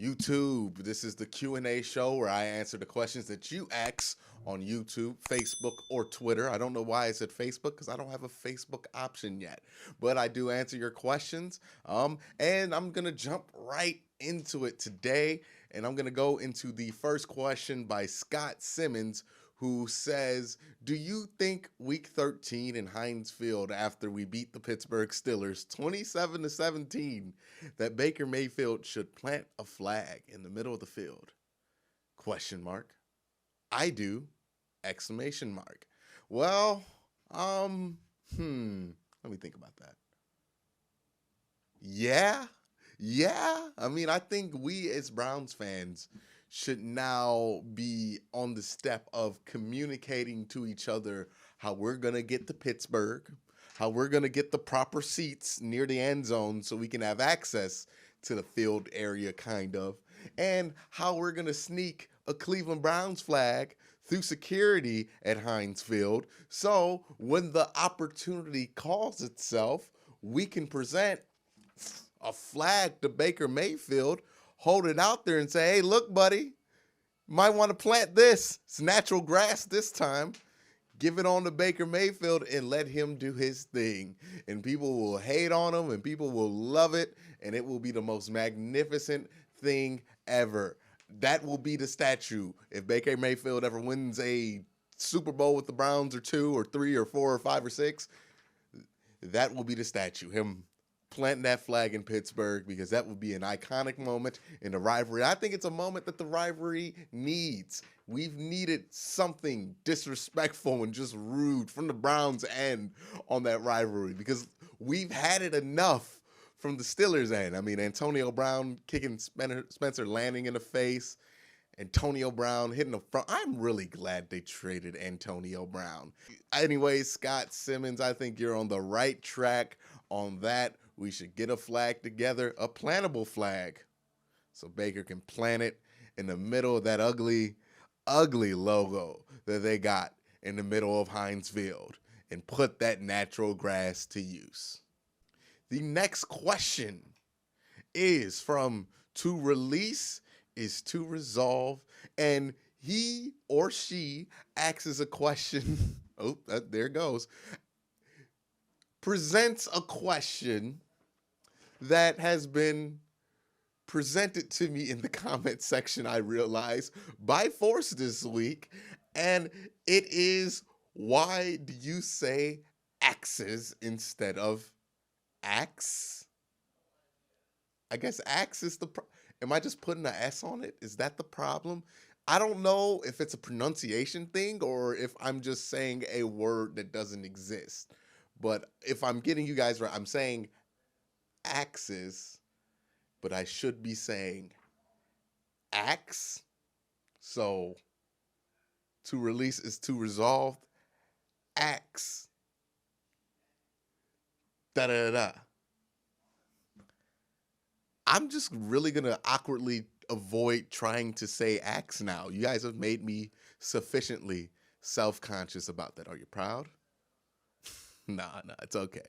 YouTube. This is the Q&A show where I answer the questions that you ask on YouTube, Facebook, or Twitter. I don't know why I said Facebook because I don't have a Facebook option yet, but I do answer your questions. And I'm gonna jump right into it today, and I'm gonna go into the first question by Scott Simmons, who says, "Do you think Week 13 in Heinz Field, after we beat the Pittsburgh Steelers 27-17, that Baker Mayfield should plant a flag in the middle of the field?" Question mark. I do. Exclamation mark. Well, um, let me think about that. Yeah. Yeah. I mean, I think we as Browns fans should now be on the step of communicating to each other how we're going to get to Pittsburgh, how we're going to get the proper seats near the end zone so we can have access to the field area, kind of, and how we're going to sneak a Cleveland Browns flag through security at Heinz Field. So when the opportunity calls itself, we can present a flag to Baker Mayfield, hold it out there and say, "Hey, look, buddy, might want to plant this. It's natural grass this time." Give it on to Baker Mayfield and let him do his thing. And people will hate on him and people will love it. And it will be the most magnificent thing ever. That will be the statue. If Baker Mayfield ever wins a Super Bowl with the Browns, or 2 or 3 or 4 or 5 or 6, that will be the statue. Him planting that flag in Pittsburgh, because that would be an iconic moment in the rivalry. I think it's a moment that the rivalry needs. We've needed something disrespectful and just rude from the Browns end on that rivalry, because we've had it enough from the Steelers end. I mean, Antonio Brown kicking Spencer Lanning in the face, Antonio Brown hitting the front. I'm really glad they traded Antonio Brown. Anyways, Scott Simmons, I think you're on the right track on that. We should get a flag together, a plantable flag, so Baker can plant it in the middle of that ugly, ugly logo that they got in the middle of Heinz Field, and put that natural grass to use. The next question is from "To Release is to Resolve," and he or she asks a question. Oh, there it goes. Presents a question that has been presented to me in the comment section, I realize, by force this week. And it is, why do you say axes instead of axe? I guess axe is am I just putting an S on it? Is that the problem? I don't know if it's a pronunciation thing or if I'm just saying a word that doesn't exist. But if I'm getting you guys right, I'm saying axes, but I should be saying axe. So to release is to resolve. Axe. Da da da. I'm just really gonna awkwardly avoid trying to say axe now. You guys have made me sufficiently self-conscious about that. Are you proud? Nah, it's okay.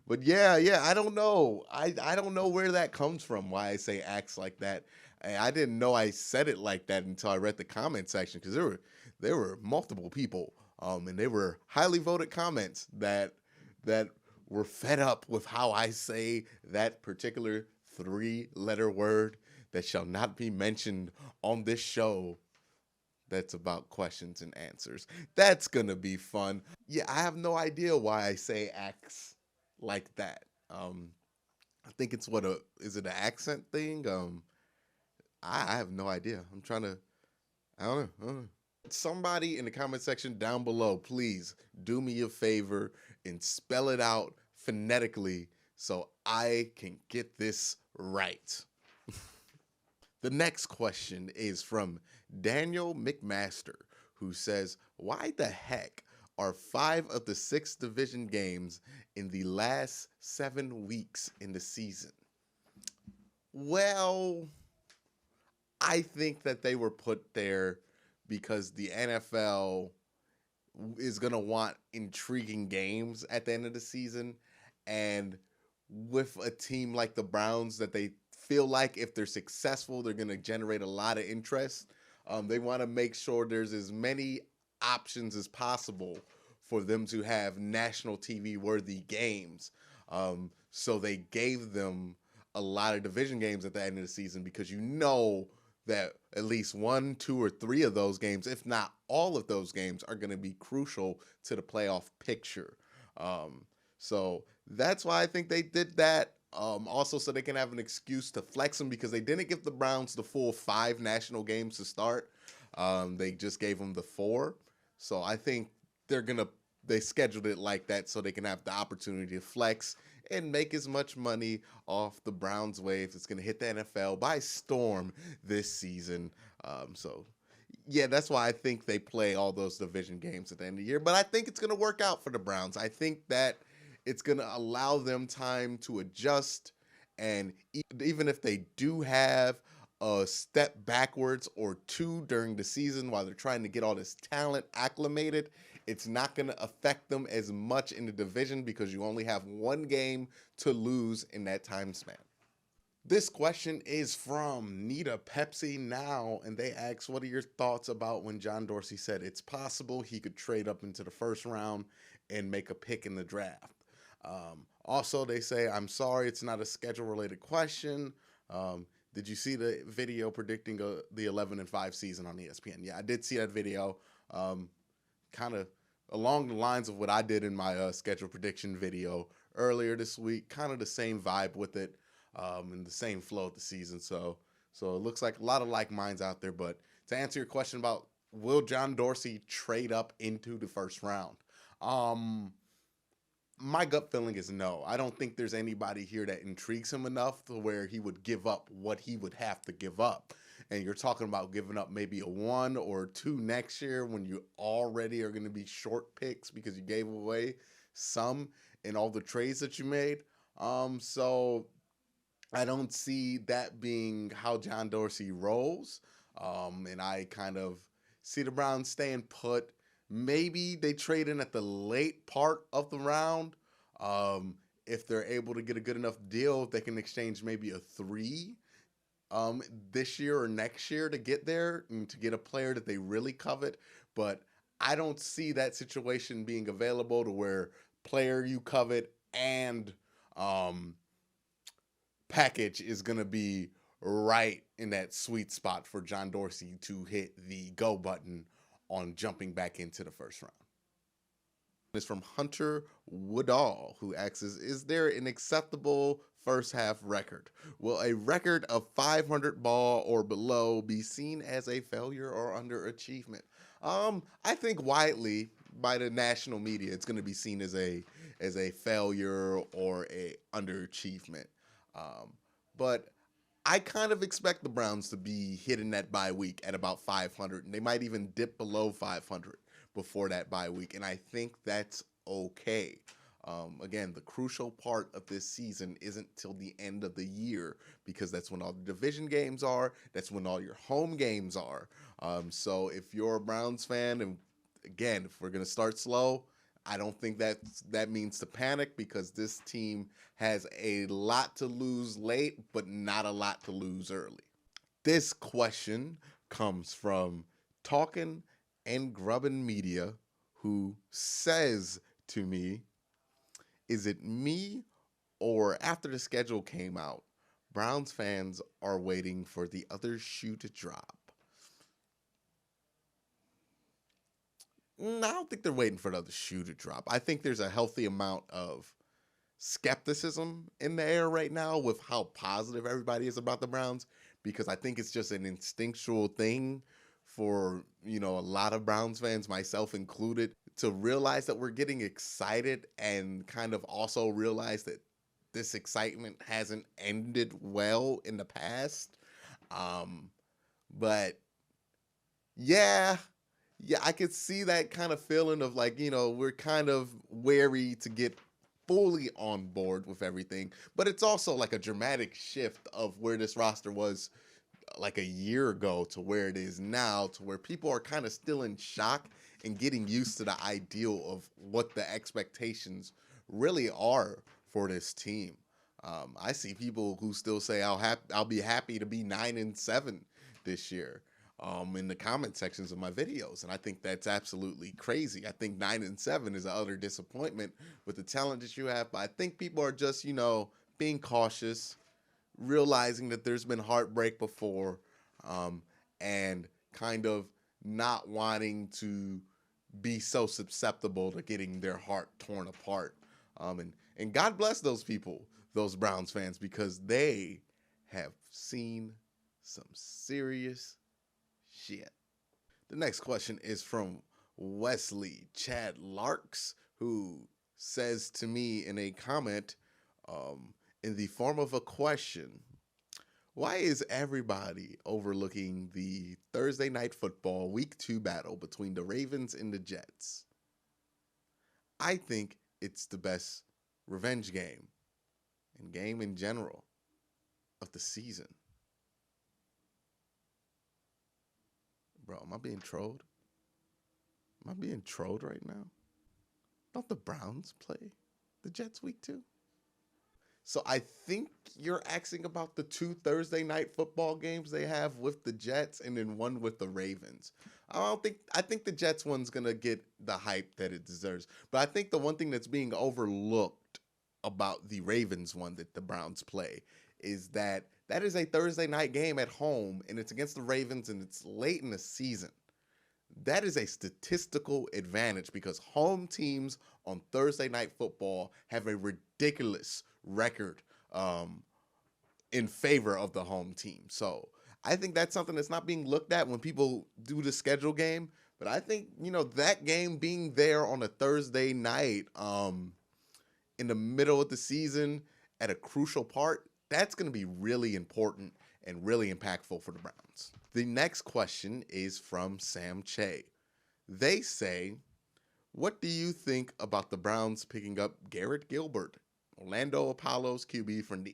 But yeah, I don't know. I don't know where that comes from, why I say acts like that. I didn't know I said it like that until I read the comment section, because there were multiple people, and they were highly voted comments that were fed up with how I say that particular 3-letter word that shall not be mentioned on this show, that's about questions and answers. That's gonna be fun. Yeah, I have no idea why I say axe like that. I think it's is it an accent thing? I have no idea. I'm trying to, I don't know. Somebody in the comment section down below, please do me a favor and spell it out phonetically so I can get this right. The next question is from Daniel McMaster, who says, "Why the heck are 5 of the 6 division games in the last 7 weeks in the season?" Well, I think that they were put there because the NFL is going to want intriguing games at the end of the season. And with a team like the Browns that they feel like if they're successful, they're going to generate a lot of interest. They want to make sure there's as many options as possible for them to have national TV worthy games. So they gave them a lot of division games at the end of the season because you know that at least 1, 2, or 3 of those games, if not all of those games, are going to be crucial to the playoff picture. So that's why I think they did that. Also, so they can have an excuse to flex them because they didn't give the Browns the full 5 national games to start. They just gave them the 4. So I think they scheduled it like that so they can have the opportunity to flex and make as much money off the Browns wave that's going to hit the NFL by storm this season. So yeah, that's why I think they play all those division games at the end of the year. But I think it's going to work out for the Browns. I think that it's going to allow them time to adjust. And even if they do have a step backwards or 2 during the season while they're trying to get all this talent acclimated, it's not going to affect them as much in the division because you only have 1 game to lose in that time span. This question is from Nita Pepsi Now, and they ask, what are your thoughts about when John Dorsey said it's possible he could trade up into the first round and make a pick in the draft? Also, they say, I'm sorry, it's not a schedule-related question. Did you see the video predicting the 11-5 season on ESPN? Yeah, I did see that video. Kind of along the lines of what I did in my schedule prediction video earlier this week. Kind of the same vibe with it. And the same flow of the season. So it looks like a lot of like minds out there. But to answer your question about will John Dorsey trade up into the first round? My gut feeling is no. I don't think there's anybody here that intrigues him enough to where he would give up what he would have to give up. And you're talking about giving up maybe a 1 or 2 next year when you already are going to be short picks because you gave away some in all the trades that you made. So I don't see that being how John Dorsey rolls. And I kind of see the Browns staying put. Maybe they trade in at the late part of the round. If they're able to get a good enough deal, they can exchange maybe a 3 this year or next year to get there and to get a player that they really covet. But I don't see that situation being available to where player you covet and package is going to be right in that sweet spot for John Dorsey to hit the go button on jumping back into the first round. It's from Hunter Woodall, who asks, is there an acceptable first half record? Will a record of 500 ball or below be seen as a failure or underachievement? I think widely by the national media, it's going to be seen as a failure or a underachievement. But I kind of expect the Browns to be hitting that bye week at about 500, and they might even dip below 500 before that bye week, and I think that's okay. Again, the crucial part of this season isn't till the end of the year because that's when all the division games are. That's when all your home games are. So if you're a Browns fan, and again, if we're going to start slow, I don't think that means to panic because this team has a lot to lose late, but not a lot to lose early. This question comes from Talkin' and Grubbin Media, who says to me, is it me or after the schedule came out, Browns fans are waiting for the other shoe to drop? I don't think they're waiting for the other shoe to drop. I think there's a healthy amount of skepticism in the air right now with how positive everybody is about the Browns, because I think it's just an instinctual thing for, a lot of Browns fans, myself included, to realize that we're getting excited and kind of also realize that this excitement hasn't ended well in the past. But yeah, I could see that kind of feeling of like, we're kind of wary to get fully on board with everything. But it's also like a dramatic shift of where this roster was like a year ago to where it is now, to where people are kind of still in shock and getting used to the ideal of what the expectations really are for this team. I see people who still say I'll be happy to be 9-7 this year in the comment sections of my videos, and I think that's absolutely crazy. I think 9-7 is an utter disappointment with the talent that you have, but I think people are just being cautious, realizing that there's been heartbreak before, and kind of not wanting to be so susceptible to getting their heart torn apart. And God bless those people, those Browns fans, because they have seen some serious shit. The next question is from Wesley Chad Larks, who says to me in a comment, in the form of a question, why is everybody overlooking the Thursday Night Football Week 2 battle between the Ravens and the Jets? I think it's the best revenge game and game in general of the season. Bro, am I being trolled? Am I being trolled right now? Don't the Browns play the Jets Week 2? So I think you're asking about the 2 Thursday night football games they have with the Jets and then one with the Ravens. I think the Jets one's going to get the hype that it deserves. But I think the one thing that's being overlooked about the Ravens one that the Browns play is that is a Thursday night game at home, and it's against the Ravens, and it's late in the season. That is a statistical advantage because home teams on Thursday night football have a ridiculous record in favor of the home team. So I think that's something that's not being looked at when people do the schedule game. But I think, that game being there on a Thursday night in the middle of the season at a crucial part, that's going to be really important and really impactful for the Browns. The next question is from Sam Che. They say, what do you think about the Browns picking up Garrett Gilbert, Orlando Apollo's QB from the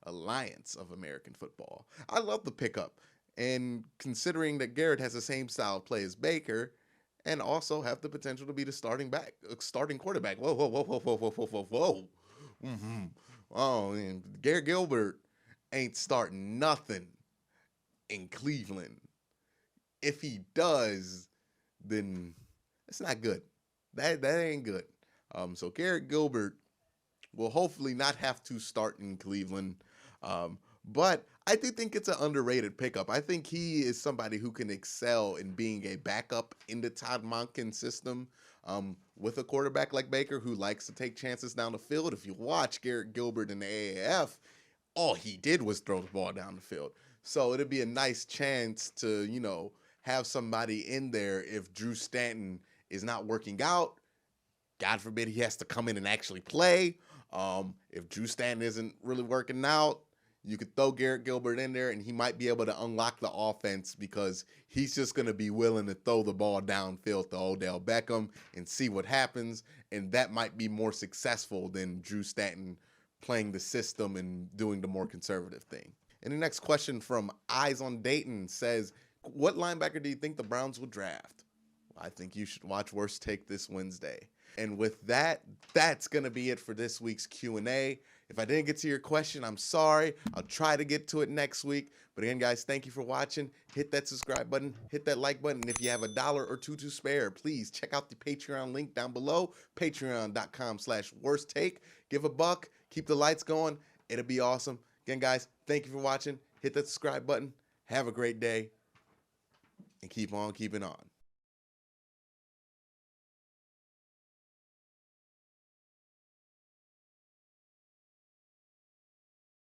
Alliance of American Football? I love the pickup, and considering that Garrett has the same style of play as Baker, and also have the potential to be the starting quarterback. Whoa, whoa, whoa, whoa, whoa, whoa, whoa, whoa, whoa. Mm-hmm. Oh, and Garrett Gilbert ain't starting nothing in Cleveland. If he does, then it's not good. That ain't good. So Garrett Gilbert will hopefully not have to start in Cleveland. But I do think it's an underrated pickup. I think he is somebody who can excel in being a backup in the Todd Monken system with a quarterback like Baker who likes to take chances down the field. If you watch Garrett Gilbert in the AAF, all he did was throw the ball down the field. So it'd be a nice chance to, have somebody in there if Drew Stanton is not working out. God forbid he has to come in and actually play. If Drew Stanton isn't really working out, you could throw Garrett Gilbert in there and he might be able to unlock the offense because he's just going to be willing to throw the ball downfield to Odell Beckham and see what happens. And that might be more successful than Drew Stanton playing the system and doing the more conservative thing. And the next question from Eyes on Dayton says, what linebacker do you think the Browns will draft? Well, I think you should watch Worst Take this Wednesday. And with that, that's going to be it for this week's Q&A. If I didn't get to your question, I'm sorry. I'll try to get to it next week. But again, guys, thank you for watching. Hit that subscribe button. Hit that like button. And if you have $1 or $2 to spare, please check out the Patreon link down below. Patreon.com/worsttake. Give a buck. Keep the lights going. It'll be awesome. Again, guys, thank you for watching. Hit that subscribe button. Have a great day. And keep on keeping on.